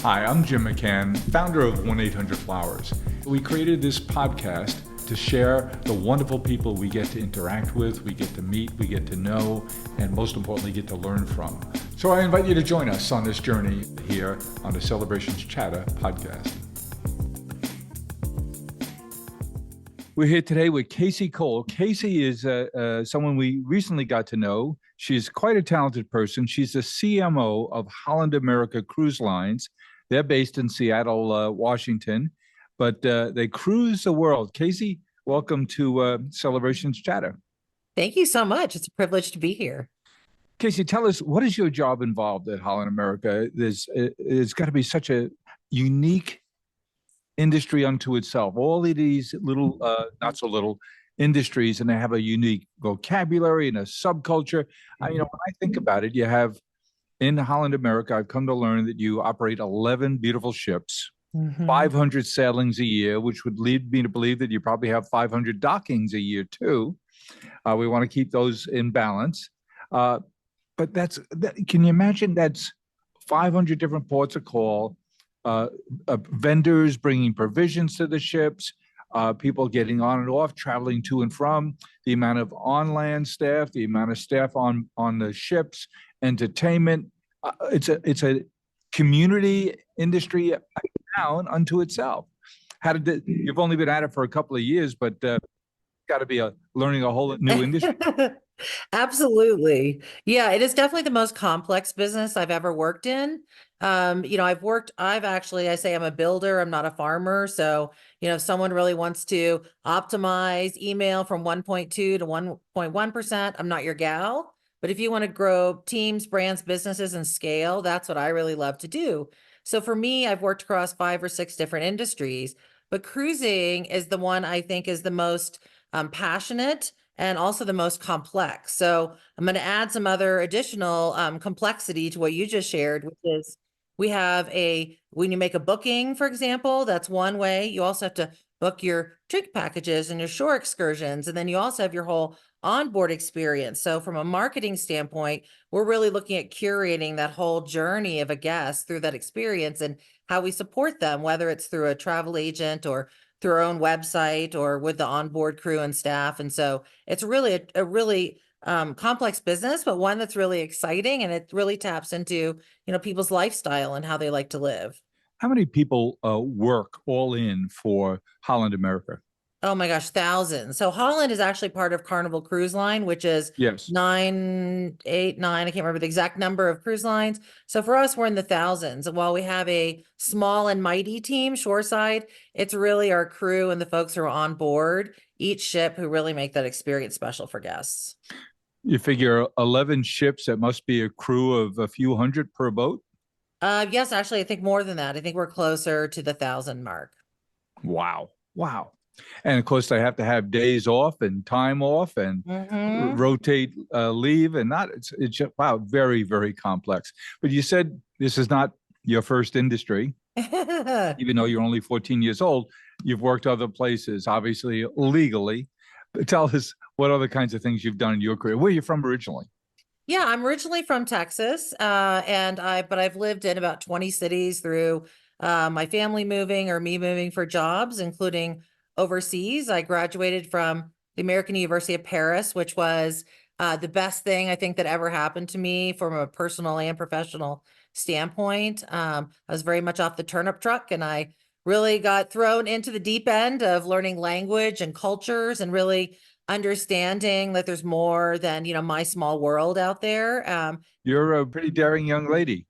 Hi, I'm Jim McCann, founder of 1-800-Flowers. We created this podcast to share the wonderful people we get to interact with, we get to meet, we get to know, and most importantly, get to learn from. So I invite you to join us on this journey here on the Celebrations Chatter podcast. We're here today with Kacy Cole. Kacy is someone we recently got to know. She's quite a talented person. She's the CMO of Holland America Cruise Lines. They're based in Seattle, Washington, but they cruise the world. Kacy, welcome to Celebrations Chatter. Thank you so much. It's a privilege to be here. Kacy, tell us, what is your job involved at Holland America? It's got to be such a unique industry unto itself. All of these little, not so little industries, and they have a unique vocabulary and a subculture. When I think about it, you have in Holland America, I've come to learn that you operate 11 beautiful ships, 500 sailings a year, which would lead me to believe that you probably have 500 dockings a year too. We want to keep those in balance. But can you imagine that's 500 different ports of call, vendors bringing provisions to the ships, people getting on and off, traveling to and from, the amount of on-land staff, the amount of staff on the ships, entertainment. It's a community industry down unto itself. You've only been at it for a couple of years, but got to be learning a whole new industry. Absolutely. Yeah, it is definitely the most complex business I've ever worked in. I say I'm a builder, I'm not a farmer. So, if someone really wants to optimize email from 1.2 to 1.1%, I'm not your gal. But if you want to grow teams, brands, businesses, and scale, that's what I really love to do. So for me, I've worked across 5 or 6 different industries, but cruising is the one I think is the most passionate and also the most complex. So I'm going to add some other additional complexity to what you just shared, which is when you make a booking, for example, that's one way. You also have to book your drink packages and your shore excursions. And then you also have your whole onboard experience. So from a marketing standpoint, we're really looking at curating that whole journey of a guest through that experience and how we support them, whether it's through a travel agent or through our own website or with the onboard crew and staff. And so it's really a really complex business, but one that's really exciting, and it really taps into, people's lifestyle and how they like to live. How many people work all in for Holland America? Oh my gosh, thousands. So Holland is actually part of Carnival Cruise Line, which is Yes. 9, 8, 9. I can't remember the exact number of cruise lines. So for us, we're in the thousands. And while we have a small and mighty team shoreside, it's really our crew and the folks who are on board each ship who really make that experience special for guests. You figure 11 ships, that must be a crew of a few hundred per boat? Yes, actually, I think more than that. I think we're closer to the 1,000 mark. Wow. And of course, they have to have days off and time off and rotate leave, and it's just, wow, very, very complex. But you said this is not your first industry, even though you're only 14 years old. You've worked other places, obviously legally. But tell us what other kinds of things you've done in your career. Where are you from originally? Yeah, I'm originally from Texas, but I've lived in about 20 cities through my family moving or me moving for jobs, including overseas. I graduated from the American University of Paris, which was the best thing I think that ever happened to me from a personal and professional standpoint. I was very much off the turnip truck, and I really got thrown into the deep end of learning language and cultures and really understanding that there's more than, my small world out there. You're a pretty daring young lady.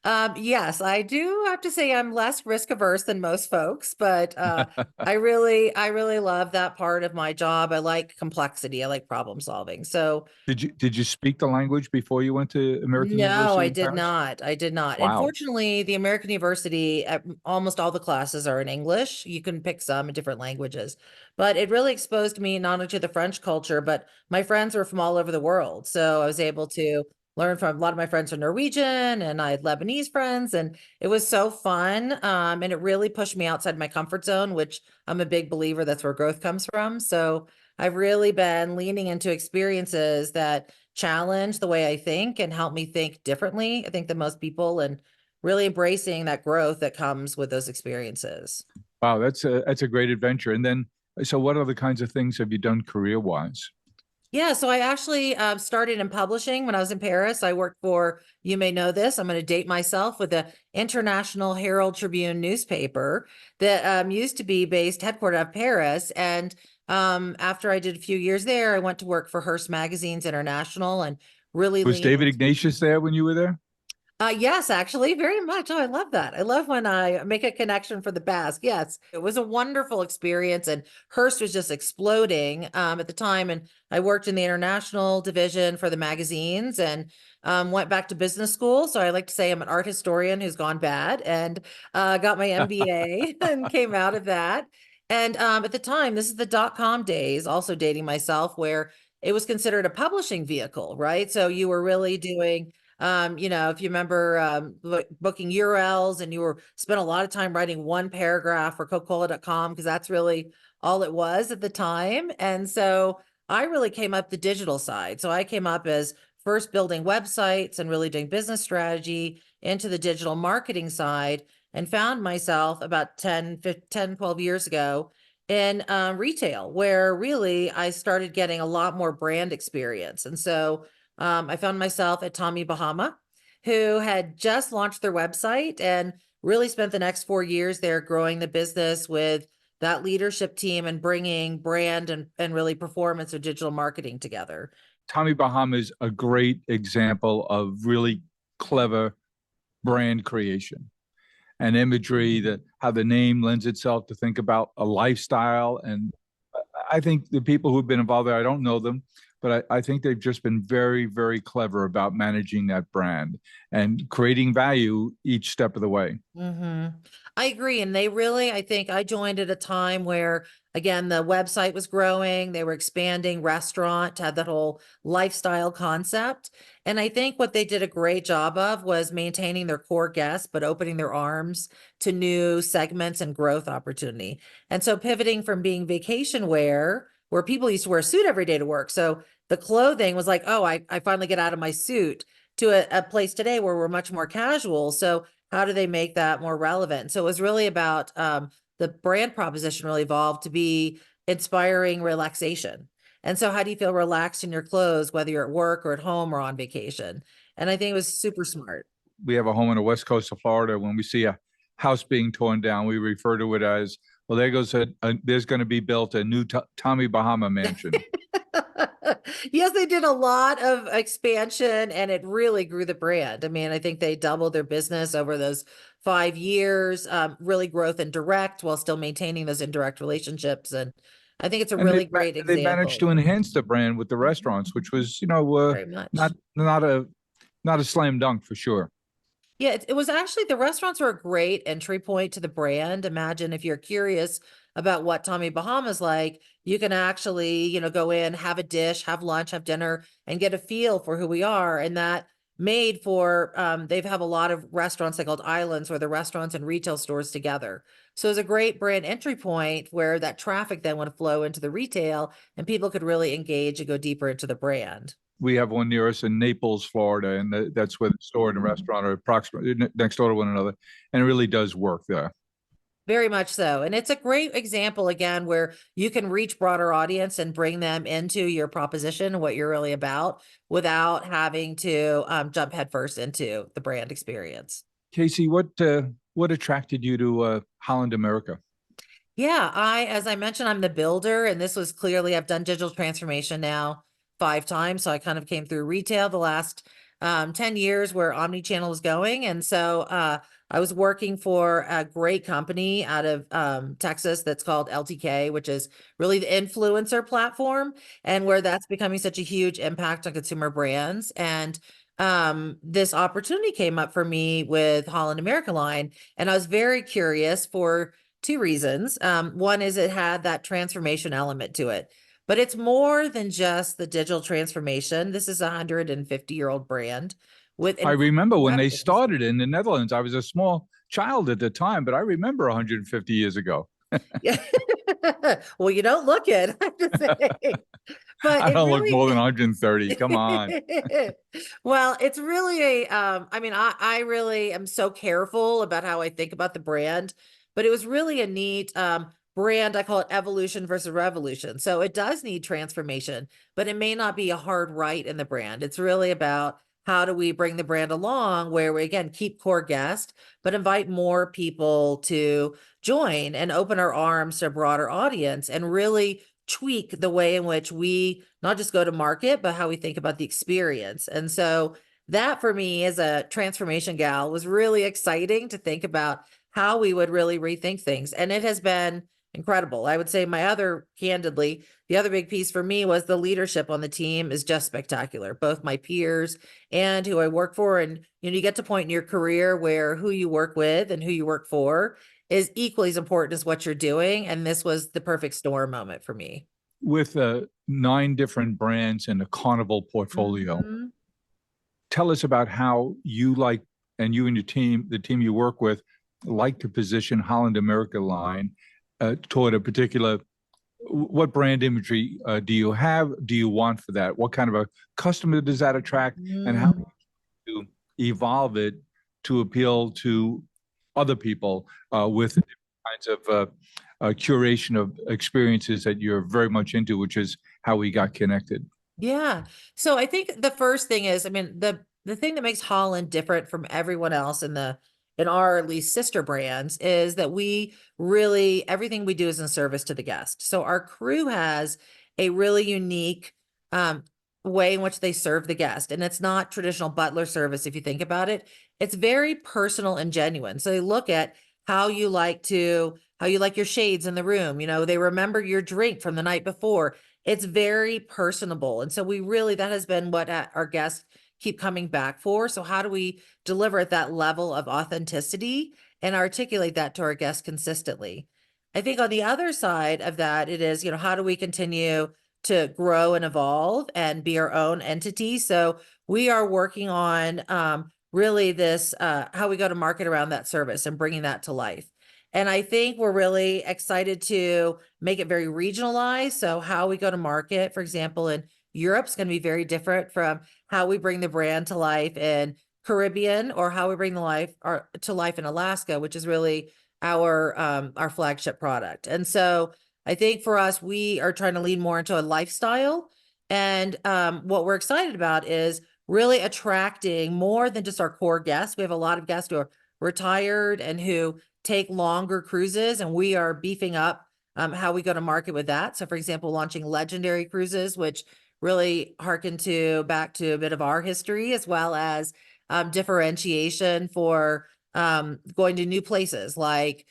Yes, I do have to say I'm less risk averse than most folks, but I really love that part of my job. I like complexity. I like problem solving. So Did you speak the language before you went to American no, University I in did Paris? not. I did not. And Wow. fortunately, the American University, almost all the classes are in English. You can pick some in different languages, but it really exposed me not only to the French culture, but my friends were from all over the world. So I was able to learn from a lot of my friends are Norwegian, and I had Lebanese friends, and it was so fun. And it really pushed me outside my comfort zone, which I'm a big believer that's where growth comes from. So I've really been leaning into experiences that challenge the way I think and help me think differently, I think, than most people. And really embracing that growth that comes with those experiences. Wow, that's a great adventure. And then, so what other kinds of things have you done career-wise? Yeah, so I actually started in publishing when I was in Paris. I worked for, you may know this, I'm going to date myself, with the International Herald Tribune newspaper that used to be based headquartered out of Paris. And after I did a few years there, I went to work for Hearst Magazines International and really Was leaned David into. Ignatius there when you were there? Yes, actually, very much. Oh, I love that. I love when I make a connection for the past. Yes, it was a wonderful experience, and Hearst was just exploding at the time. And I worked in the international division for the magazines, and went back to business school. So I like to say I'm an art historian who's gone bad, and got my MBA and came out of that. And at the time, this is the .com days, also dating myself, where it was considered a publishing vehicle, right? So you were really doing if you remember booking URLs, and you were spent a lot of time writing one paragraph for Coca-Cola.com, because that's really all it was at the time. And so I really came up the digital side. So I came up as first building websites and really doing business strategy into the digital marketing side, and found myself about 12 years ago in retail, where really I started getting a lot more brand experience. And so I found myself at Tommy Bahama, who had just launched their website and really spent the next 4 years there growing the business with that leadership team and bringing brand and really performance or digital marketing together. Tommy Bahama is a great example of really clever brand creation and imagery, that how the name lends itself to think about a lifestyle. And I think the people who've been involved there, I don't know them, but I think they've just been very, very clever about managing that brand and creating value each step of the way. I agree. And they really, I think I joined at a time where, again, the website was growing, they were expanding restaurant to have that whole lifestyle concept. And I think what they did a great job of was maintaining their core guests, but opening their arms to new segments and growth opportunity. And so pivoting from being vacation wear, where people used to wear a suit every day to work. So the clothing was like, oh, I finally get out of my suit, to a place today where we're much more casual. So how do they make that more relevant? So it was really about the brand proposition really evolved to be inspiring relaxation. And so how do you feel relaxed in your clothes, whether you're at work or at home or on vacation? And I think it was super smart. We have a home on the west coast of Florida. When we see a house being torn down, we refer to it as, well, there goes there's going to be built a new Tommy Bahama mansion. Yes, they did a lot of expansion, and it really grew the brand. I mean, I think they doubled their business over those 5 years, really growth in direct while still maintaining those indirect relationships. And I think it's a And really great they managed example. to enhance the brand with the restaurants, which was, Very much. not a slam dunk for sure. Yeah, it was actually, the restaurants are a great entry point to the brand. Imagine if you're curious about what Tommy Bahama's like, you can actually, go in, have a dish, have lunch, have dinner, and get a feel for who we are. And that made for, they have a lot of restaurants they called islands, where the restaurants and retail stores together. So it's a great brand entry point where that traffic then would flow into the retail, and people could really engage and go deeper into the brand. We have one near us in Naples, Florida, and that's where the store and the restaurant are approximately next door to one another, and it really does work there. Very much so. And it's a great example, again, where you can reach broader audience and bring them into your proposition, what you're really about, without having to jump headfirst into the brand experience. Kacy, what attracted you to Holland America? Yeah, as I mentioned, I'm the builder, and this was clearly, I've done digital transformation now 5 times. So I kind of came through retail the last 10 years where omni-channel was going. And so I was working for a great company out of Texas that's called LTK, which is really the influencer platform, and where that's becoming such a huge impact on consumer brands. And this opportunity came up for me with Holland America Line, and I was very curious for 2 reasons. One is it had that transformation element to it, but it's more than just the digital transformation. This is a 150-year-old brand with I remember when they incredible history. started in the Netherlands. I was a small child at the time, but I remember 150 years ago. Yeah. Well, you don't look it, I have to say. But I it don't look really more than 130. Come on. well, it's really a I mean, I really am so careful about how I think about the brand, but it was really a neat brand. I call it evolution versus revolution. So it does need transformation, but it may not be a hard right in the brand. It's really about how do we bring the brand along where we again keep core guests, but invite more people to join and open our arms to a broader audience and really tweak the way in which we not just go to market, but how we think about the experience. And so that for me as a transformation gal was really exciting to think about how we would really rethink things. And it has been incredible. I would say candidly, the other big piece for me was the leadership on the team is just spectacular, both my peers and who I work for. And, you get to a point in your career where who you work with and who you work for is equally as important as what you're doing. And this was the perfect storm moment for me. With 9 different brands and a carnival portfolio, Mhm. tell us about how you like, and you and your team, the team you work with, like to position Holland America Line toward a particular, what brand imagery do you have? Do you want for that? What kind of a customer does that attract? And how Mm. to evolve it to appeal to other people with different kinds of curation of experiences that you're very much into, which is how we got connected. Yeah. So I think the first thing is, I mean, the thing that makes Holland different from everyone else in our at least sister brands is that we really everything we do is in service to the guest. So our crew has a really unique um way in which they serve the guest. And it's not traditional butler service if you think about it. It's very personal and genuine. So they look at how you like your shades in the room. They remember your drink from the night before. It's very personable. And so that has been what our guests keep coming back for. So how do we deliver at that level of authenticity and articulate that to our guests consistently? I think on the other side of that, it is, how do we continue to grow and evolve and be our own entity? So we are working on really this, how we go to market around that service and bringing that to life. And I think we're really excited to make it very regionalized. So how we go to market, for example, in Europe's going to be very different from how we bring the brand to life in Caribbean or how we bring to life in Alaska, which is really our flagship product. And so I think for us, we are trying to lean more into a lifestyle. And what we're excited about is really attracting more than just our core guests. We have a lot of guests who are retired and who take longer cruises, and we are beefing up how we go to market with that. So, for example, launching legendary cruises, which really harken back to a bit of our history, as well as differentiation for going to new places. Like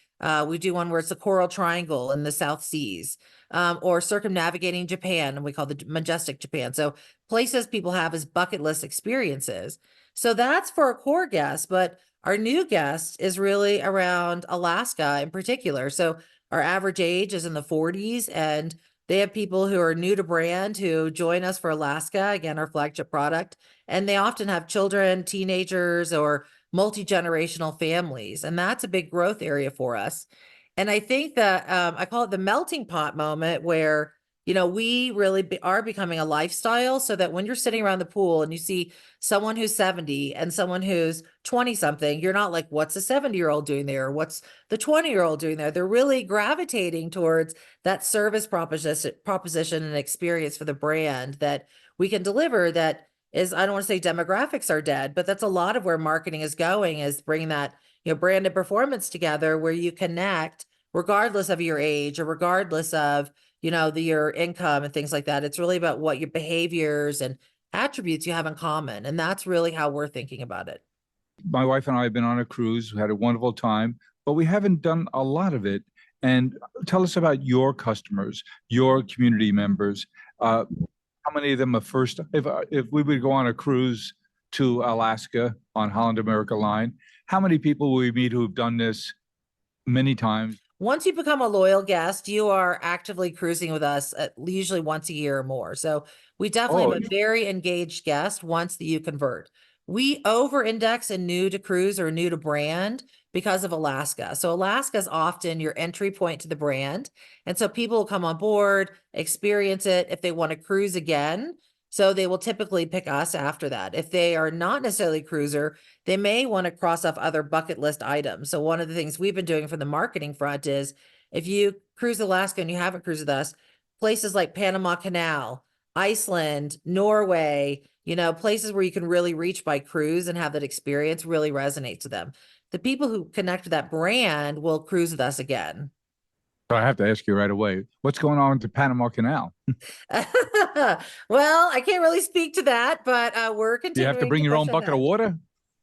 we do one where it's the Coral Triangle in the South Seas, or circumnavigating Japan, and we call the Majestic Japan. So places people have as bucket list experiences. So that's for our core guests, but our new guest is really around Alaska in particular. So our average age is in the 40s, and they have people who are new to brand who join us for Alaska, again, our flagship product. And they often have children, teenagers, or multi-generational families. And that's a big growth area for us. And I think that I call it the melting pot moment where, we really are becoming a lifestyle so that when you're sitting around the pool and you see someone who's 70 and someone who's 20 something, you're not like, what's a 70-year-old doing there? Or what's the 20-year-old doing there? They're really gravitating towards that service proposition and experience for the brand that we can deliver that is, I don't want to say demographics are dead, but that's a lot of where marketing is going, is bringing that, branded performance together where you connect regardless of your age or regardless of, your income and things like that. It's really about what your behaviors and attributes you have in common. And that's really how we're thinking about it. My wife and I have been on a cruise, we had a wonderful time, but we haven't done a lot of it. And tell us about your customers, your community members. How many of them are first? If we would go on a cruise to Alaska on Holland America Line, how many people will we meet who have done this many times? Once you become a loyal guest, you are actively cruising with us usually once a year or more. So we definitely Oh, have a very engaged guest once that you convert. we over-index in new to cruise or new to brand because of Alaska. So Alaska is often your entry point to the brand. And so people will come on board, experience it if they want to cruise again. So they will typically pick us after that. If they are not necessarily a cruiser, they may want to cross off other bucket list items. So one of the things we've been doing from the marketing front is if you cruise Alaska and you haven't cruised with us, places like Panama Canal, Iceland, Norway, places where you can really reach by cruise and have that experience really resonates to them. The people who connect with that brand will cruise with us again. So I have to ask you right away, what's going on with the Panama Canal? Well, I can't really speak to that, but we're Do you have to continuing bring to your push own bucket of ahead.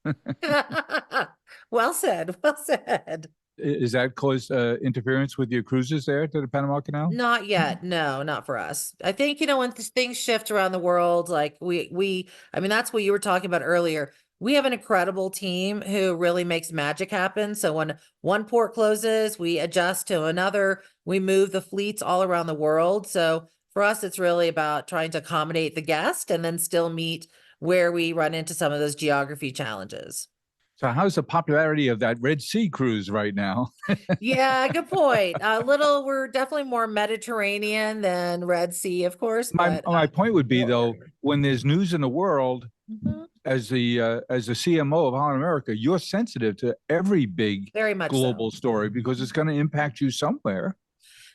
water? Well said. Well said. Is that caused interference with your cruises there to the Panama Canal? Not yet. No, not for us. I think, when things shift around the world, like I mean, that's what you were talking about earlier. We have an incredible team who really makes magic happen. So when one port closes, we adjust to another. We move the fleets all around the world. So for us, it's really about trying to accommodate the guest and then still meet where we run into some of those geography challenges. So how's the popularity of that Red Sea cruise right now? Yeah, good point. We're definitely more Mediterranean than Red Sea, of course, My but my point would be we're though, here. when there's news in the world, Mhm. as the CMO of Holland America, you're sensitive to every big Very much so. global story because it's going to impact you somewhere.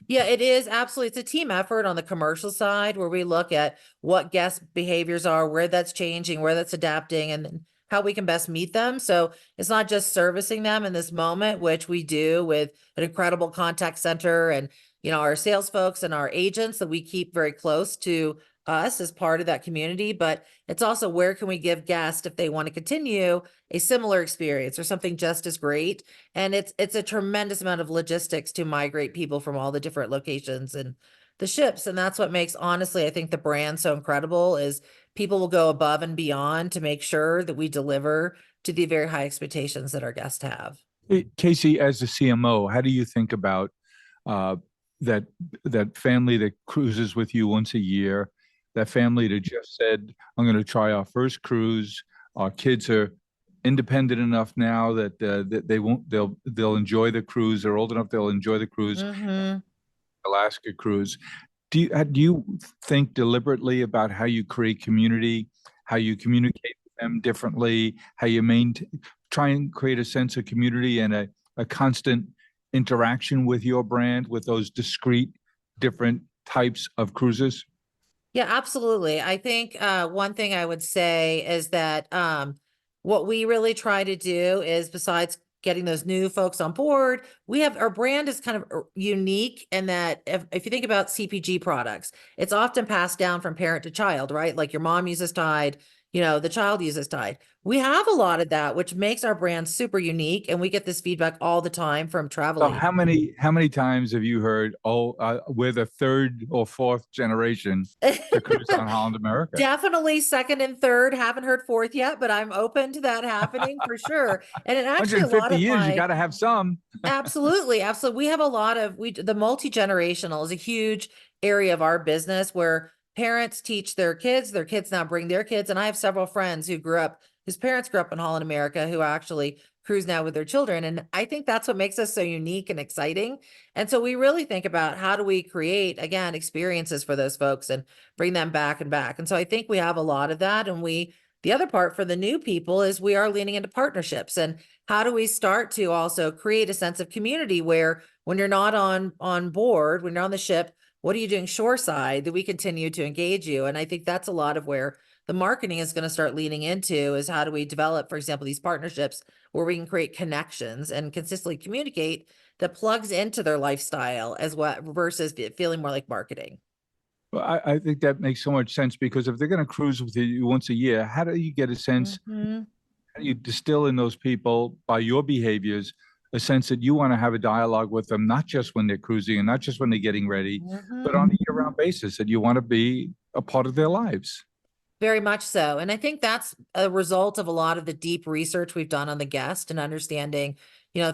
Yeah, it is absolutely. It's a team effort on the commercial side where we look at what guest behaviors are, where that's changing, where that's adapting, and then how we can best meet them. So it's not just servicing them in this moment, which we do with an incredible contact center and our sales folks and our agents that we keep very close to us as part of that community, but it's also where can we give guests if they want to continue a similar experience or something just as great. And it's a tremendous amount of logistics to migrate people from all the different locations and the ships. And that's what makes, honestly, I think the brand so incredible is people will go above and beyond to make sure that we deliver to the very high expectations that our guests have. Kacy, as the CMO, how do you think about uh, that that family that cruises with you once a year? That family that just said, "I'm going to try our first cruise." Our kids are independent enough now that they won't they'll enjoy the cruise. They're old enough they'll enjoy the cruise. Mm-hmm. Alaska cruise. Do you think deliberately about how you create community, how you communicate with them differently, how you try and create a sense of community and a constant interaction with your brand with those discrete different types of cruises? Yeah, absolutely. I think one thing I would say is that what we really try to do is besides getting those new folks on board, we have our brand is kind of unique in that if you think about CPG products, it's often passed down from parent to child, right? Like your mom uses Tide, the child uses Tide. We have a lot of that, which makes our brand super unique. And we get this feedback all the time from travel So agents. how many times have you heard, "Oh, we're the third or fourth generation to cruise on Holland America"? Definitely second and third. Haven't heard fourth yet, but I'm open to that happening for sure. And it actually a lot 150 of years, you my got to have some. absolutely, absolutely. We have a lot of the multi-generational is a huge area of our business where parents teach their kids now bring their kids. And I have several friends whose parents grew up in Holland America who actually cruise now with their children. And I think that's what makes us so unique and exciting. And so we really think about how do we create, again, experiences for those folks and bring them back and back. And so I think we have a lot of that. And the other part for the new people is we are leaning into partnerships and how do we start to also create a sense of community where when you're not on board, when you're on the ship, what are you doing shoreside that we continue to engage you? And I think that's a lot of where the marketing is going to start leaning into is how do we develop, for example, these partnerships where we can create connections and consistently communicate that plugs into their lifestyle as well versus feeling more like marketing. Well, I think that makes so much sense because if they're going to cruise with you once a year, how do you get a sense, Mhm. how do you distill in those people by your behaviors, a sense that you want to have a dialogue with them, not just when they're cruising and not just when they're getting ready, but Mhm. on a year-round basis, that you want to be a part of their lives? Very much so. And I think that's a result of a lot of the deep research we've done on the guest and understanding,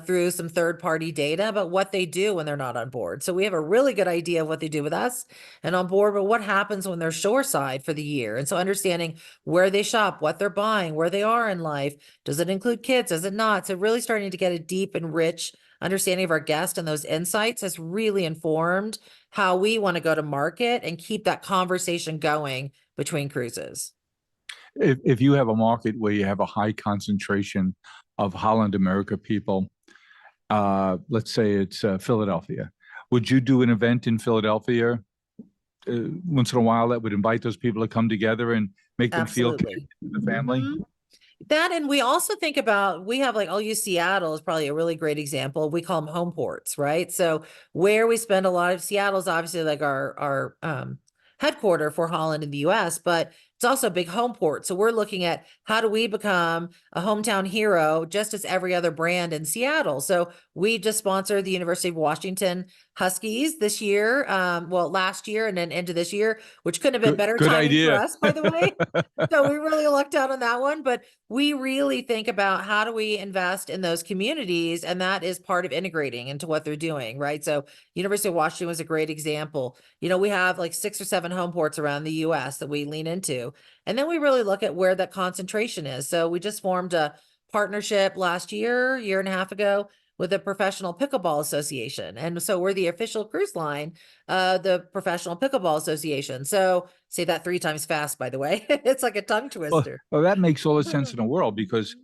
through some third party data, but what they do when they're not on board. So we have a really good idea of what they do with us and on board, but what happens when they're shoreside for the year. And so understanding where they shop, what they're buying, where they are in life. Does it include kids? Does it not? So really starting to get a deep and rich understanding of our guest, and those insights has really informed how we want to go to market and keep that conversation going between cruises. If you have a market where you have a high concentration of Holland America people, let's say it's Philadelphia, would you do an event in Philadelphia once in a while that would invite those people to come together and make them feel connected Absolutely. to the family? Mhm. That, and we also think about, we have, like, I'll use Seattle is probably a really great example. We call them home ports, right? So where we spend a lot of, Seattle's obviously like our headquarter for Holland in the US, but it's also a big home port. So we're looking at how do we become a hometown hero just as every other brand in Seattle. So we just sponsored the University of Washington Huskies this year, well, last year and then into this year, which couldn't have been better Good timing for idea. us, by the way. So we really lucked out on that one, but we really think about how do we invest in those communities, and that is part of integrating into what they're doing, right? So University of Washington was a great example. We have like 6 or 7 home ports around the US that we lean into, and then we really look at where that concentration is. So we just formed a partnership last year and a half ago, with the Professional Pickleball Association. And so we're the official cruise line, the Professional Pickleball Association. So say that 3 times fast, by the way. It's like a tongue Well, twister. that makes all the sense in the world, because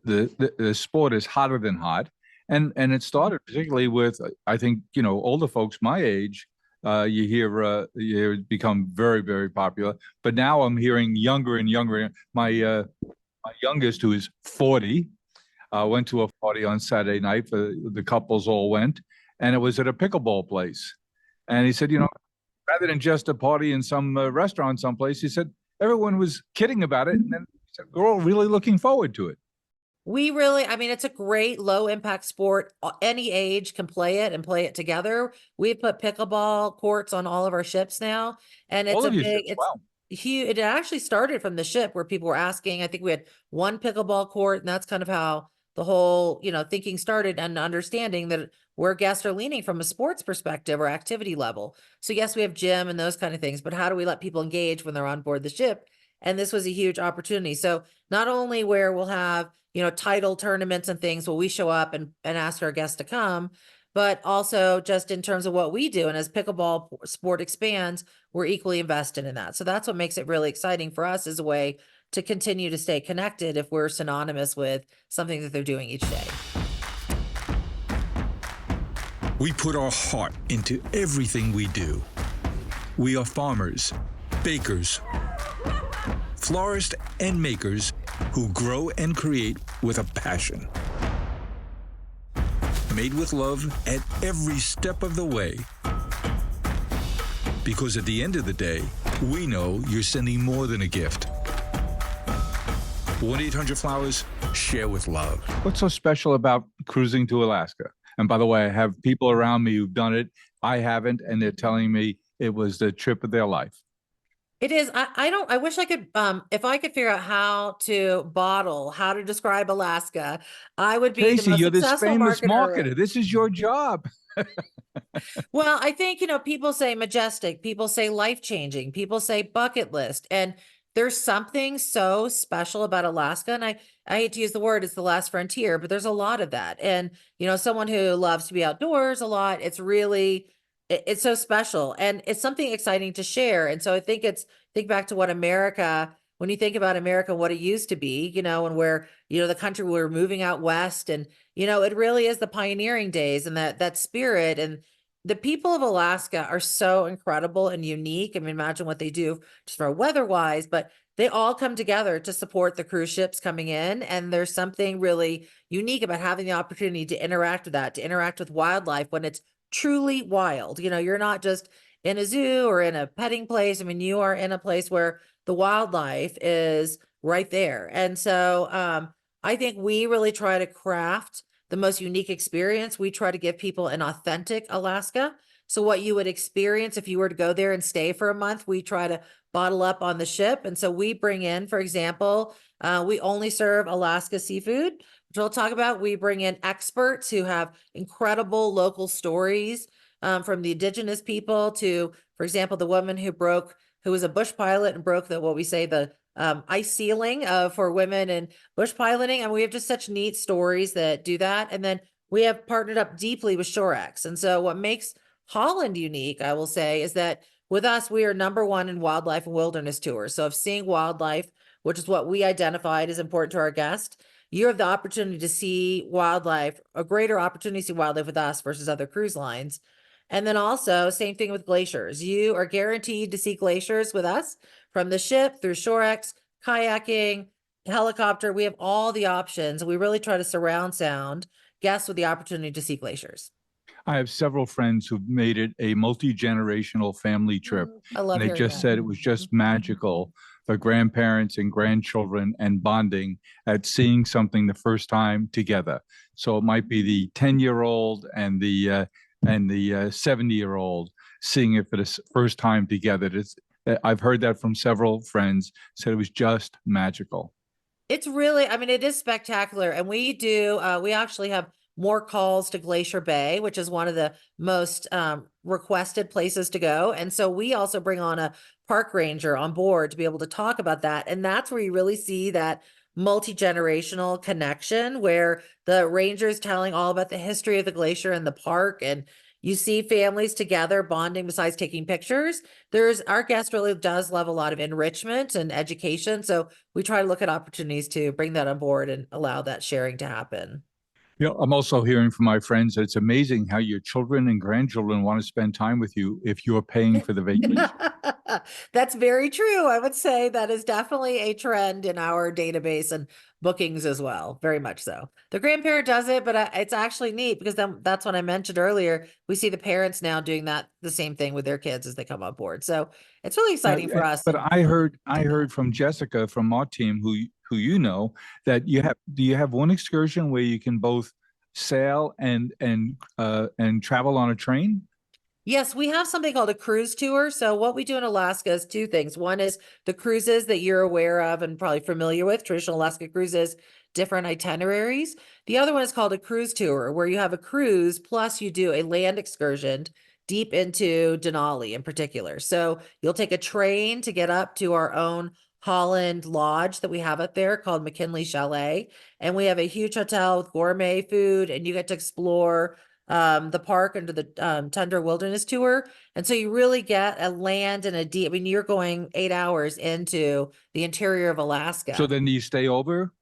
the sport is hotter than hot, and it started particularly with, I think, older folks my age. You hear it become very, very popular, but now I'm hearing younger and younger. My youngest, who is 40, went to a party on Saturday night. The couples all went, and it was at a pickleball place. And he said, rather than just a party in some restaurant someplace, he said everyone was kidding about it, and then he said, we're all really looking forward to it. We really, I mean, it's a great low impact sport. Any age can play it and play it together. We put pickleball courts on all of our ships now, and All it's a of you big, ships, it's wow. huge. It actually started from the ship where people were asking. I think we had one pickleball court, and that's kind of how the whole, thinking started, and understanding that where guests are leaning from a sports perspective or activity level. So yes, we have gym and those kind of things, but how do we let people engage when they're on board the ship? And this was a huge opportunity. So not only where we'll have, title tournaments and things, will we show up and ask our guests to come, but also just in terms of what we do. And as pickleball sport expands, we're equally invested in that. So that's what makes it really exciting for us, as a way to continue to stay connected if we're synonymous with something that they're doing each day. We put our heart into everything we do. We are farmers, bakers, florists, and makers who grow and create with a passion. Made with love at every step of the way. Because at the end of the day, we know you're sending more than a gift. 1-800-Flowers, share with love. What's so special about cruising to Alaska? And by the way, I have people around me who've done it. I haven't, and they're telling me it was the trip of their life. It is. I wish I could, if I could figure out how to describe Alaska, I would be the Kacy, most you're this successful famous marketer. marketer. This is your job. Well, I think, people say majestic, people say life-changing, people say bucket list, and there's something so special about Alaska. And I hate to use the word, it's the last frontier, but there's a lot of that. And, someone who loves to be outdoors a lot, it's really, it's so special, and it's something exciting to share. And so I think think back to what America, when you think about America, what it used to be, and where, the country, we're moving out west, and, it really is the pioneering days, and that spirit. And the people of Alaska are so incredible and unique. I mean, imagine what they do just for weather wise, but they all come together to support the cruise ships coming in. And there's something really unique about having the opportunity to interact with that, to interact with wildlife when it's truly wild. You're not just in a zoo or in a petting place. I mean, you are in a place where the wildlife is right there. And so I think we really try to craft the most unique experience. We try to give people an authentic Alaska. So what you would experience if you were to go there and stay for a month, we try to bottle up on the ship. And so we bring in, for example, we only serve Alaska seafood, we'll talk about. We bring in experts who have incredible local stories, from the indigenous people to, for example, the woman who was a bush pilot and broke what we say, the ice ceiling for women in bush piloting. And we have just such neat stories that do that. And then we have partnered up deeply with Shorex. And so what makes Holland unique, I will say, is that with us, we are #1 in wildlife and wilderness tours. So if seeing wildlife, which is what we identified as important to our guest, you have the opportunity to see wildlife, a greater opportunity to see wildlife with us versus other cruise lines. And then also, same thing with glaciers. You are guaranteed to see glaciers with us from the ship through Shorex, kayaking, helicopter. We have all the options. We really try to surround sound guests with the opportunity to see glaciers. I have several friends who've made it a multi-generational family trip. I love And they hearing just that. said it was just magical for grandparents and grandchildren and bonding at seeing something the first time together. So it might be the 10-year-old and the 70-year-old seeing it for the first time together. I've heard that from several friends, said it was just magical. It's really, I mean, it is spectacular. And we actually have more calls to Glacier Bay, which is one of the most requested places to go. And so we also bring on a park ranger on board to be able to talk about that. And that's where you really see that multi-generational connection, where the ranger is telling all about the history of the glacier and the park, and you see families together bonding besides taking pictures. Our guest really does love a lot of enrichment and education. So we try to look at opportunities to bring that on board and allow that sharing to happen. You know, I'm also hearing from my friends that it's amazing how your children and grandchildren want to spend time with you if you're paying for the vacation. That's very true. I would say that is definitely a trend in our database and bookings as well. Very much so. The grandparent does it, but it's actually neat because then that's what I mentioned earlier. We see the parents now doing the same thing with their kids as they come on board. So it's really exciting for us. But I heard from Jessica from our team, who you know, that do you have one excursion where you can both sail and travel on a train? Yes, we have something called a cruise tour. So what we do in Alaska is two things. One is the cruises that you're aware of and probably familiar with, traditional Alaska cruises, different itineraries. The other one is called a cruise tour, where you have a cruise plus you do a land excursion deep into Denali in particular. So you'll take a train to get up to our own Holland Lodge that we have up there called McKinley Chalet. And we have a huge hotel with gourmet food, and you get to explore the park under the Tundra Wilderness Tour. And so you really get a land and a deep, I mean, you're going 8 hours into the interior of Alaska. So then you stay over?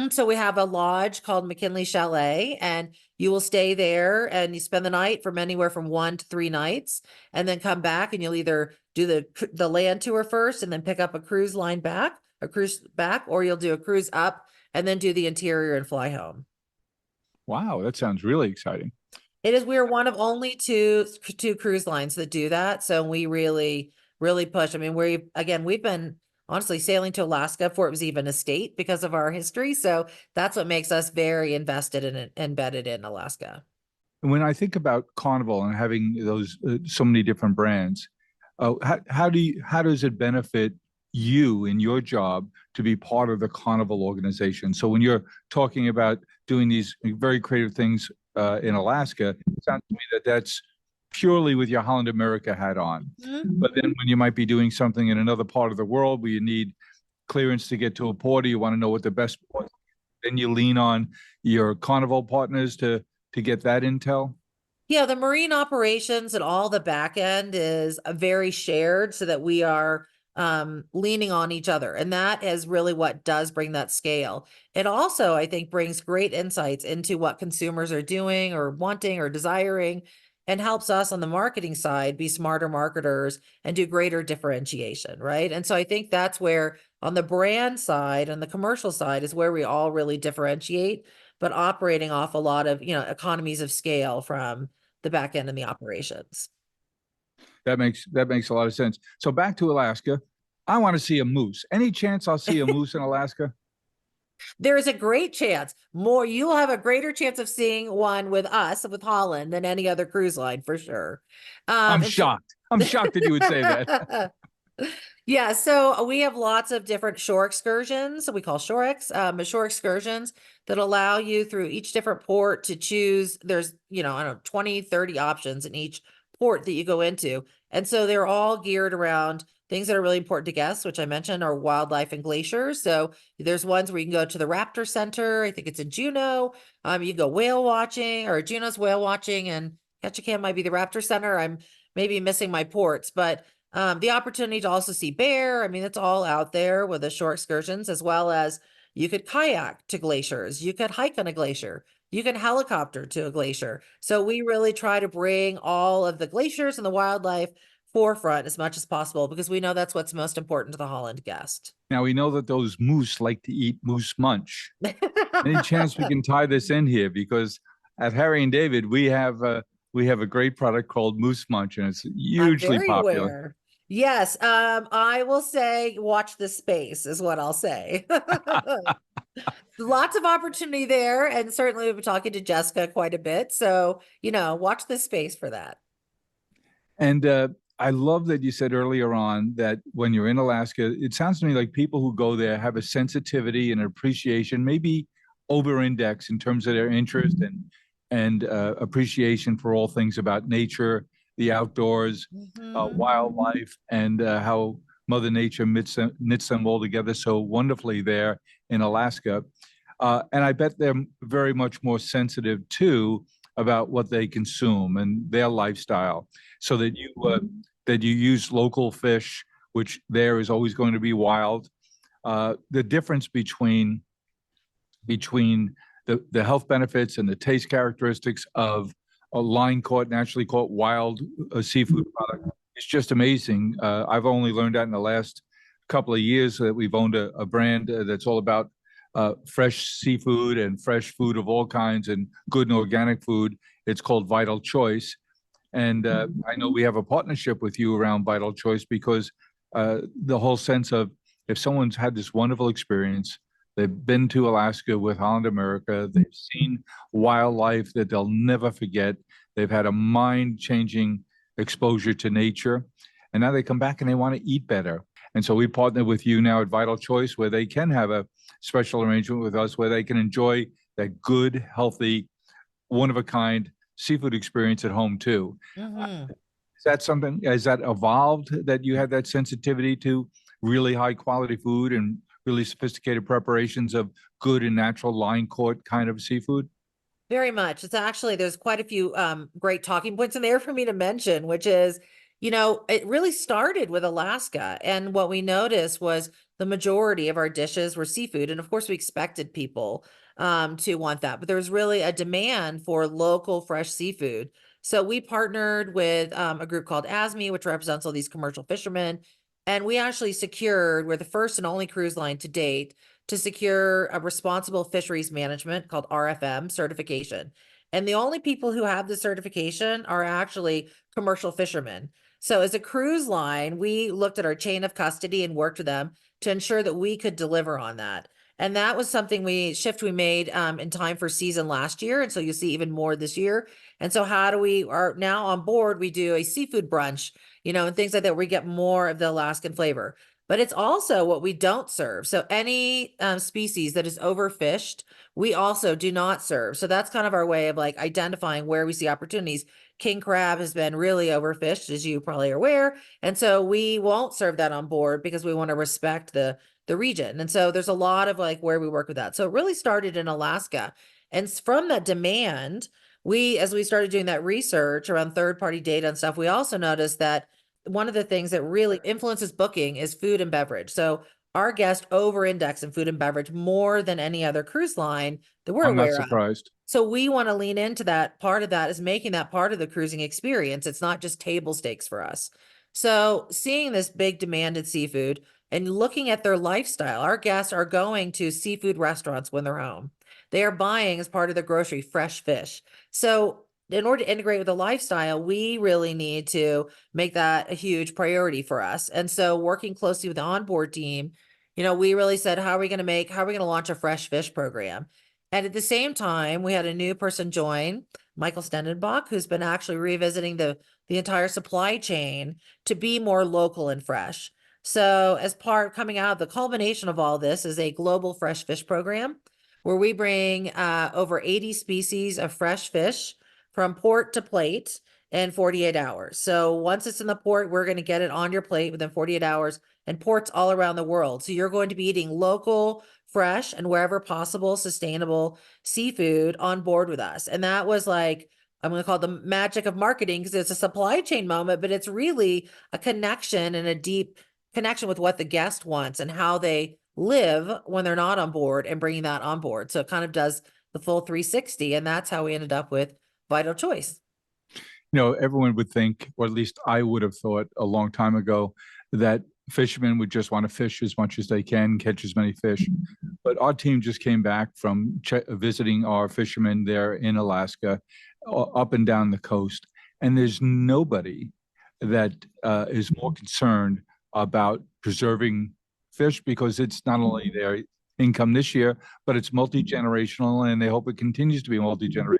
So we have a lodge called McKinley Chalet, and you will stay there and you spend the night from anywhere from 1 to 3 nights, and then come back and you'll either do the land tour first and then pick up a cruise back, or you'll do a cruise up and then do the interior and fly home. Wow, that sounds really exciting. It is. We're one of only two cruise lines that do that. So we really, really push. I mean, we've been honestly sailing to Alaska before it was even a state because of our history. So that's what makes us very invested and embedded in Alaska. And when I think about Carnival and having those so many different brands, how does it benefit you in your job to be part of the Carnival organization? So when you're talking about doing these very creative things in Alaska, it sounds to me that's purely with your Holland America hat on. But then when you might be doing something in another part of the world where you need clearance to get to a port, or you want to know what the best port is, then you lean on your Carnival partners to get that intel. Yeah, the marine operations and all the back end is very shared, so that we are leaning on each other. And that is really what does bring that scale. It also, I think, brings great insights into what consumers are doing or wanting or desiring, and helps us on the marketing side be smarter marketers and do greater differentiation, right? And so I think that's where on the brand side and the commercial side is where we all really differentiate, but operating off a lot of, economies of scale from the back end and the operations. That makes a lot of sense. So back to Alaska, I want to see a moose. Any chance I'll see a moose in Alaska? There is a great chance you'll have a greater chance of seeing one with us, with Holland, than any other cruise line for sure. I'm shocked. I'm shocked that you would say that. Yeah, so we have lots of different shore excursions, we call shore excursions that allow you through each different port to choose. There's, I don't know, 20, 30 options in each port that you go into. And so they're all geared around things that are really important to guests, which I mentioned are wildlife and glaciers. So there's ones where you can go to the Raptor Center. I think it's in Juneau. You can go whale watching, or Juneau's whale watching, and Ketchikan might be the Raptor Center. I'm maybe missing my ports, but the opportunity to also see bear. I mean, it's all out there with the shore excursions, as well as you could kayak to glaciers, you could hike on a glacier, you can helicopter to a glacier. So we really try to bring all of the glaciers and the wildlife forefront as much as possible, because we know that's what's most important to the Holland guest. Now we know that those moose like to eat moose munch. Any chance we can tie this in here? Because at Harry and David, we have a great product called Moose Munch, and it's I'm hugely very popular. aware. Yes, I will say watch this space is what I'll say. Lots of opportunity there, and certainly we've been talking to Jessica quite a bit. So, watch this space for that. And I love that you said earlier on that when you're in Alaska, it sounds to me like people who go there have a sensitivity and appreciation, maybe over-index in terms of their interest and appreciation for all things about nature, the outdoors, wildlife, and how Mother Nature knits them all together so wonderfully there in Alaska. And I bet they're very much more sensitive too about what they consume and their lifestyle, so that you use local fish, which there is always going to be wild. The difference between the health benefits and the taste characteristics of a line caught, naturally caught wild seafood product is just amazing. I've only learned that in the last couple of years that we've owned a brand that's all about fresh seafood and fresh food of all kinds and good and organic food. It's called Vital Choice. And I know we have a partnership with you around Vital Choice because the whole sense of if someone's had this wonderful experience, they've been to Alaska with Holland America, they've seen wildlife that they'll never forget, they've had a mind-changing exposure to nature, and now they come back and they want to eat better. And so we partner with you now at Vital Choice, where they can have a special arrangement with us where they can enjoy that good, healthy, one-of-a-kind seafood experience at home too. Is that something, has that evolved, that you have that sensitivity to really high quality food and really sophisticated preparations of good and natural line caught kind of seafood? Very much. It's actually, there's quite a few great talking points in there for me to mention, which is, it really started with Alaska. And what we noticed was the majority of our dishes were seafood. And of course, we expected people to want that, but there was really a demand for local fresh seafood. So we partnered with a group called ASME, which represents all these commercial fishermen. And we actually we're the first and only cruise line to date to secure a responsible fisheries management called RFM certification. And the only people who have the certification are actually commercial fishermen. So as a cruise line, we looked at our chain of custody and worked with them to ensure that we could deliver on that. And that was something we made in time for season last year. And so you'll see even more this year. And so are now on board, we do a seafood brunch, and things like that, where we get more of the Alaskan flavor. But it's also what we don't serve. So any species that is overfished, we also do not serve. So that's kind of our way of like identifying where we see opportunities. King crab has been really overfished, as you probably are aware. And so we won't serve that on board because we want to respect the region. And so there's a lot of like where we work with that. So it really started in Alaska. And from that demand, as we started doing that research around third-party data and stuff, we also noticed that one of the things that really influences booking is food and beverage. So our guests over-index in food and beverage more than any other cruise line that we're I'm not aware of. surprised. So we want to lean into that. Part of that is making that part of the cruising experience. It's not just table stakes for us. So seeing this big demand in seafood and looking at their lifestyle, our guests are going to seafood restaurants when they're home. They are buying, as part of their grocery, fresh fish. So in order to integrate with the lifestyle, we really need to make that a huge priority for us. And so working closely with the onboard team, we really said, how are we going to launch a fresh fish program? And at the same time, we had a new person join, Michael Stendenbach, who's been actually revisiting the entire supply chain to be more local and fresh. So as part coming out, the culmination of all this is a global fresh fish program where we bring over 80 species of fresh fish from port to plate in 48 hours. So once it's in the port, we're going to get it on your plate within 48 hours, and ports all around the world. So you're going to be eating local, fresh, and wherever possible, sustainable seafood on board with us. And that was like, I'm going to call it the magic of marketing because it's a supply chain moment, but it's really a connection and a deep connection with what the guest wants and how they live when they're not on board, and bringing that on board. So it kind of does the full 360. And that's how we ended up with Vital Choice. You know, everyone would think, or at least I would have thought a long time ago, that fishermen would just want to fish as much as they can, catch as many fish. But our team just came back from visiting our fishermen there in Alaska, up and down the coast. And there's nobody that is more concerned about preserving fish, because it's not only their income this year, but it's multi-generational, and they hope it continues to be multi-generational.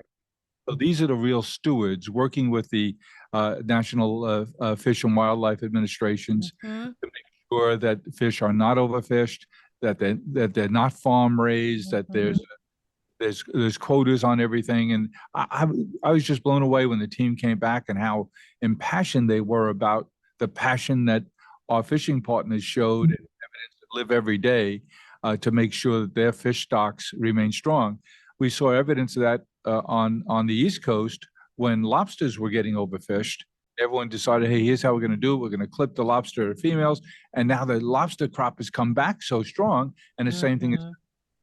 So these are the real stewards working with the National Fish and Wildlife Administrations to make sure that fish are not overfished, that they're not farm raised, that there's quotas on everything. And I was just blown away when the team came back and how impassioned they were about the passion that our fishing partners showed and evidence to live every day to make sure that their fish stocks remain strong. We saw evidence of that on the East Coast when lobsters were getting overfished. Everyone decided, hey, here's how we're going to do it. We're going to clip the lobster females. And now the lobster crop has come back so strong. And the same thing is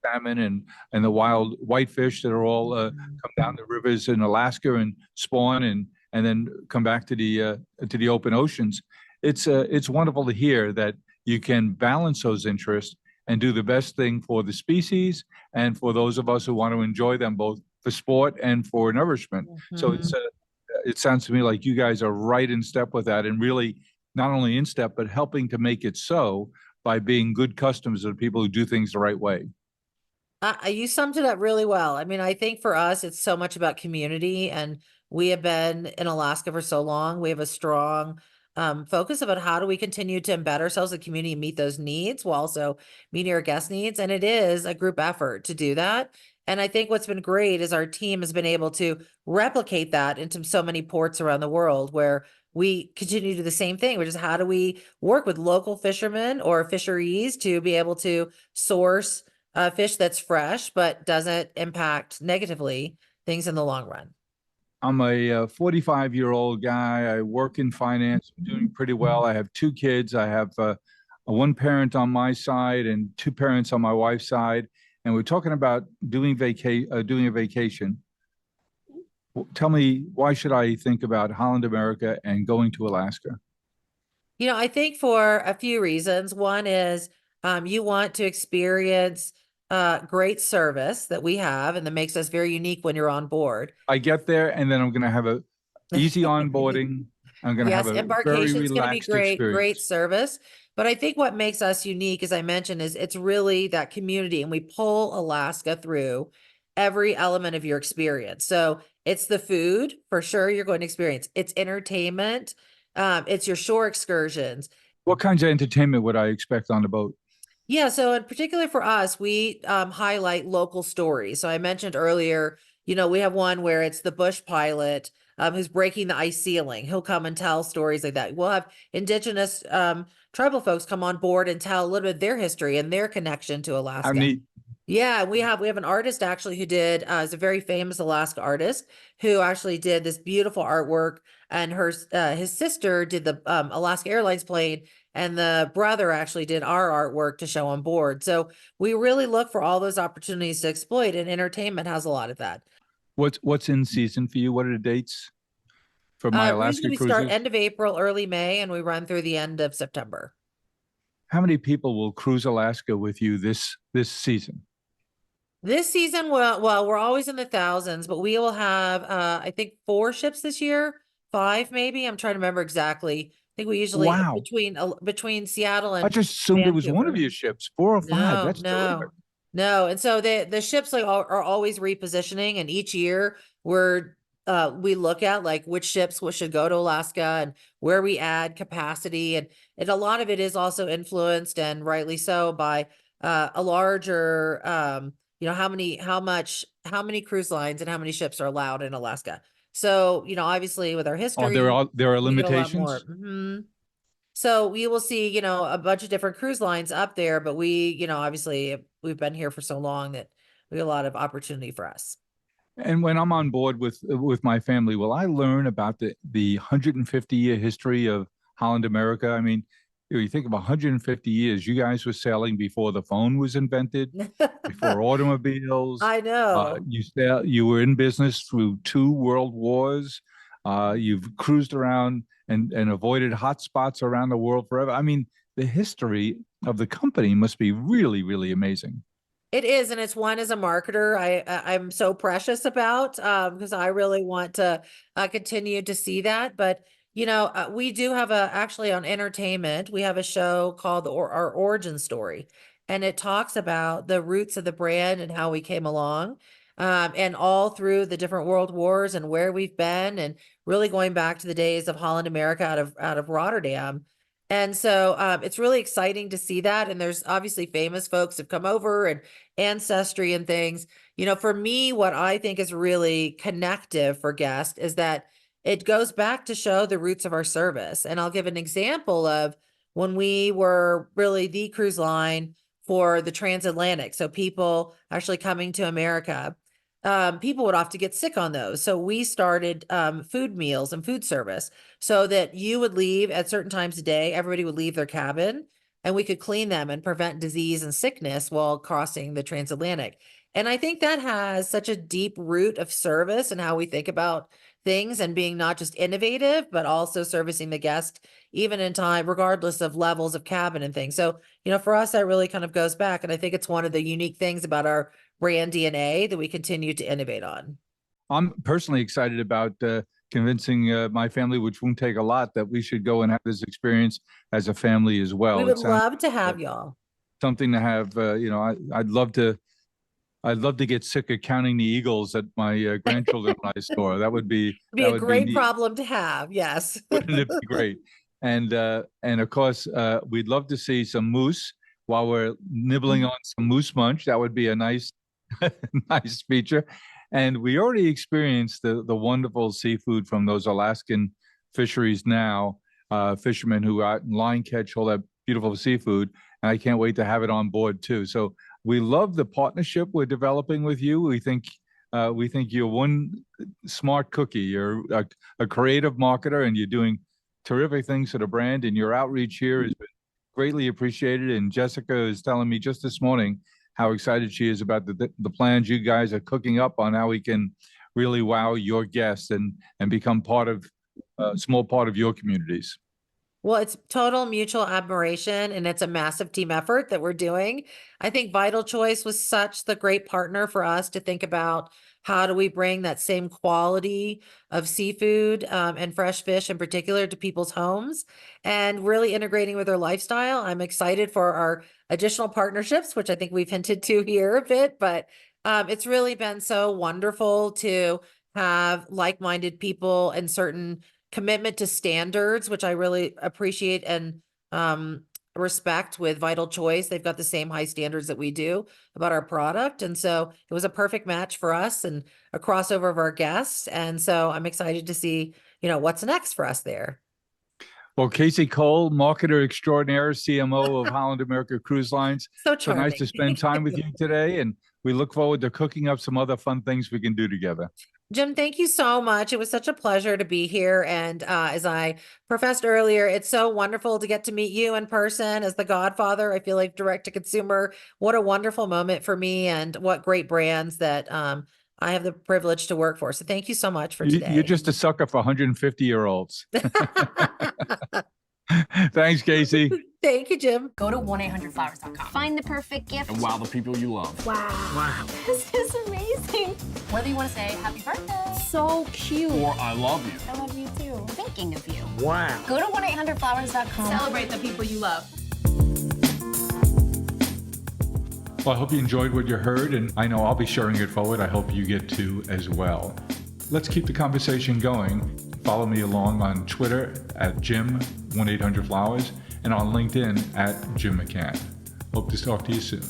salmon and the wild whitefish that are all come down the rivers in Alaska and spawn and then come back to the open oceans. It's wonderful to hear that you can balance those interests and do the best thing for the species and for those of us who want to enjoy them both for sport and for nourishment. So it sounds to me like you guys are right in step with that, and really not only in step, but helping to make it so by being good customers of people who do things the right way. You summed it up really well. I mean, I think for us, it's so much about community, and we have been in Alaska for so long. We have a strong focus about how do we continue to embed ourselves in the community and meet those needs while also meeting our guest needs. And it is a group effort to do that. And I think what's been great is our team has been able to replicate that into so many ports around the world where we continue to do the same thing, which is how do we work with local fishermen or fisheries to be able to source fish that's fresh, but doesn't impact negatively things in the long run. I'm a 45-year-old guy. I work in finance. I'm doing pretty well. I have 2 kids. I have one parent on my side and 2 parents on my wife's side. And we're talking about doing a vacation. Tell me, why should I think about Holland America and going to Alaska? You know, I think for a few reasons. One is you want to experience great service that we have, and that makes us very unique when you're on board. I get there, and then I'm going to have a easy onboarding. I'm going to have a very embarkation's going to be relaxed great, experience. great service. But I think what makes us unique, as I mentioned, is it's really that community, and we pull Alaska through every element of your experience. So it's the food, for sure, you're going to experience. It's entertainment. It's your shore excursions. What kinds of entertainment would I expect on the boat? Yeah, so in particular for us, we highlight local stories. So I mentioned earlier, you know, we have one where it's the bush pilot who's breaking the ice ceiling. He'll come and tell stories like that. We'll have indigenous tribal folks come on board and tell a little bit of their history and their connection to Alaska. How neat. Yeah, we have an artist actually who did is a very famous Alaska artist who actually did this beautiful artwork, and his sister did the Alaska Airlines plane, and the brother actually did our artwork to show on board. So we really look for all those opportunities to exploit, and entertainment has a lot of that. What's in season for you? What are the dates for my Alaska We cruises? start end of April, early May, and we run through the end of September. How many people will cruise Alaska with you this season? This season, well, we're always in the thousands, but we will have, I think 4 ships this year, 5 maybe. I'm trying to remember exactly. I think we usually Wow. between Seattle and I just assumed it was one of Vancouver. your ships, 4 or 5. No, That's terrific. no. And so the ships are always repositioning, and each year we're we look at like which ships should go to Alaska and where we add capacity. And a lot of it is also influenced, and rightly so, by a larger, how many cruise lines and how many ships are allowed in Alaska. So, obviously with our Oh, history, there are we get a lot more. limitations? So we will see, a bunch of different cruise lines up there, but we, obviously we've been here for so long that we have a lot of opportunity for us. And when I'm on board with my family, will I learn about the 150-year history of Holland America? I mean, you think of 150 years. You guys were sailing before the phone was invented, before automobiles. I know. You were in business through 2 world wars. You've cruised around and avoided hot spots around the world forever. I mean, the history of the company must be really, really amazing. It is, and it's one as a marketer I'm so precious about, because I really want to continue to see that. But we do have actually on entertainment, we have a show called our Origin Story, and it talks about the roots of the brand and how we came along, and all through the different world wars and where we've been, and really going back to the days of Holland America out of Rotterdam. And so it's really exciting to see that. And there's obviously famous folks have come over, and ancestry and things. For me, what I think is really connective for guests is that it goes back to show the roots of our service. And I'll give an example of when we were really the cruise line for the transatlantic. So people actually coming to America, people would often get sick on those. So we started food meals and food service so that you would leave at certain times of day. Everybody would leave their cabin, and we could clean them and prevent disease and sickness while crossing the transatlantic. And I think that has such a deep root of service and how we think about things, and being not just innovative, but also servicing the guest, even in time, regardless of levels of cabin and things. So, for us, that really kind of goes back. And I think it's one of the unique things about our brand DNA that we continue to innovate on. I'm personally excited about convincing my family, which won't take a lot, that we should go and have this experience as a family as well. We would love to have y'all. Something to have. I'd love to get sick of counting the eagles that my grandchildren and I store. That would be a great problem to have. Yes. Wouldn't it be great? And of course, we'd love to see some moose while we're nibbling on some moose munch. That would be a nice nice feature. And we already experienced the wonderful seafood from those Alaskan fisheries now, fishermen who out in line catch all that beautiful seafood. And I can't wait to have it on board too. So we love the partnership we're developing with you. We think you're one smart cookie. You're a creative marketer, and you're doing terrific things for the brand. And your outreach here has been greatly appreciated. And Jessica is telling me just this morning how excited she is about the plans you guys are cooking up on how we can really wow your guests and become a small part of your communities. Well, it's total mutual admiration, and it's a massive team effort that we're doing. I think Vital Choice was such the great partner for us to think about how do we bring that same quality of seafood and fresh fish in particular to people's homes, and really integrating with their lifestyle. I'm excited for our additional partnerships, which I think we've hinted to here a bit, but it's really been so wonderful to have like-minded people and certain commitment to standards, which I really appreciate and respect with Vital Choice. They've got the same high standards that we do about our product. And so it was a perfect match for us and a crossover of our guests. And so I'm excited to see, what's next for us there. Well, Kacy Cole, marketer extraordinaire, CMO of Holland America Cruise Lines. So charming. Nice to spend time with you today. And we look forward to cooking up some other fun things we can do together. Jim, thank you so much. It was such a pleasure to be here. And as I professed earlier, it's so wonderful to get to meet you in person as the godfather. I feel like direct to consumer. What a wonderful moment for me, and what great brands that I have the privilege to work for. So thank you so much for today. You're just a sucker for 150-year-olds. Thanks, Kacy. Thank you, Jim. Go to 1-800-Flowers.com. Find the perfect gift. And wow the people you love. Wow. This is amazing. Whether you want to say happy birthday. So cute. Or I love you. I love you too. Thinking of you. Wow. Go to 1-800-Flowers.com. Celebrate the people you love. Well, I hope you enjoyed what you heard, and I know I'll be sharing it forward. I hope you get to as well. Let's keep the conversation going. Follow me along on Twitter at Jim1800Flowers and on LinkedIn at Jim McCann. Hope to talk to you soon.